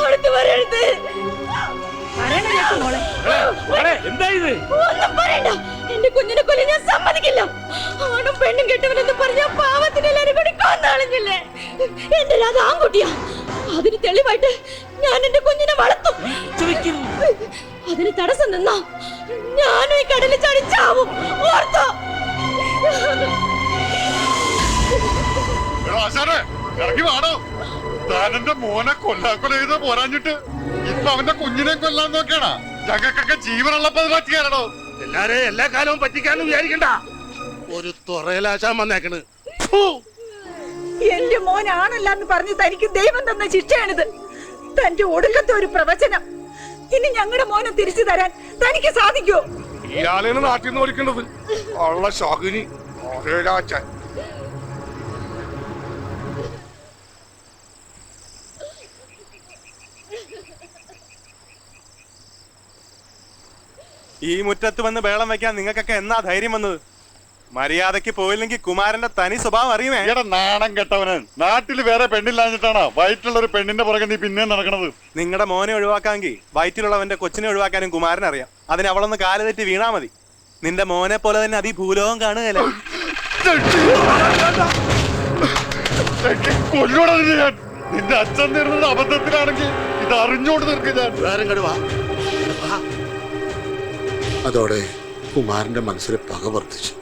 അടുത്ത് വരരുത്. ഒന്നും പറയണ്ട. എന്റെ കുഞ്ഞിനെ കൊല്ലം ഞാൻ സമ്മതിക്കില്ല. ആണും പെണ്ണും കെട്ടവനെന്ന് പറഞ്ഞ പാവത്തിനെല്ലാരും കൂടി കൊന്നാളിഞ്ഞില്ലേ. എന്റെ രാധ ആൺകുട്ടിയാ. അതിന് തെളിവായിട്ട് ഞാൻ എന്റെ കുഞ്ഞിനെ വളർത്തും. അതിന് തടസ്സം നിന്നാ ഞാനും ഈ കടലിൽ ചടിച്ചാവും. ഓർത്തോ? ഇറങ്ങി വാടോ. താനെന്റെ മോനെ കൊല്ലാക്കൊല ചെയ്ത് പോരാഞ്ഞിട്ട് ഇപ്പൊ അവന്റെ കുഞ്ഞിനെ കൊല്ലാൻ നോക്കിയാണോ? ഞങ്ങൾക്കൊക്കെ ജീവനുള്ളപ്പോ പറ്റിക്കാനോ? എല്ലാരെയും എല്ലാ കാലവും പറ്റിക്കാനും വിചാരിക്കണ്ട. ഒരു തുറയിലാശാൻ വന്നേക്കണ്. എന്റെ മോനാണല്ലെന്ന് പറഞ്ഞ് തനിക്ക് ദൈവം തന്ന ശിക്ഷയാണിത്. തന്റെ ഒടുക്കത്തെ ഒരു പ്രവചനം. ഇനി ഞങ്ങളുടെ മോനെ തിരിച്ചു തരാൻ തനിക്ക് സാധിക്കുമോ? ഇയാളാണ് നാട്ടിൽ നിന്ന് ഓടിക്കേണ്ടത്. ഉള്ള ശകുനി തുറയിലാച്ചാൻ. ഈ മുറ്റത്ത് വന്ന് ബേളം വെക്കാൻ നിങ്ങൾക്കൊക്കെ എന്നാ ധൈര്യം വന്നത്? മര്യാദക്ക് പോയില്ലെങ്കിൽ കുമാരന്റെ തനി സ്വഭാവം അറിയുമേ. ഇവിടെ നാണം കെട്ടവന്. നാട്ടിൽ വേറെ പെണ്ണില്ലാഞ്ഞിട്ടാണോ വയറ്റിലുള്ള ഒരു പെണ്ണിന്റെ പുറകെ നീ പിന്നെ നടക്കണത്? നിങ്ങളുടെ മോനെ ഒഴിവാക്കാമെങ്കിൽ വയറ്റിലുള്ളവന്റെ കൊച്ചിനെ ഒഴിവാക്കാനും കുമാരൻ അറിയാം. അതിന് അവളൊന്ന് കാല് തെറ്റി വീണാ മതി. നിന്റെ മോനെ പോലെ തന്നെ അതിഭൂലോകം കാണുകയല്ല. നിന്റെ അച്ഛൻ തീർന്നത് അബദ്ധത്തിലാണെങ്കിൽ ഇത് അറിഞ്ഞോണ്ട് തീർക്കുക ഞാൻ. വേറെ കടുവാ. അതോടെ കുമാരന്റെ മനസ്സിൽ പക വർദ്ധിച്ചു.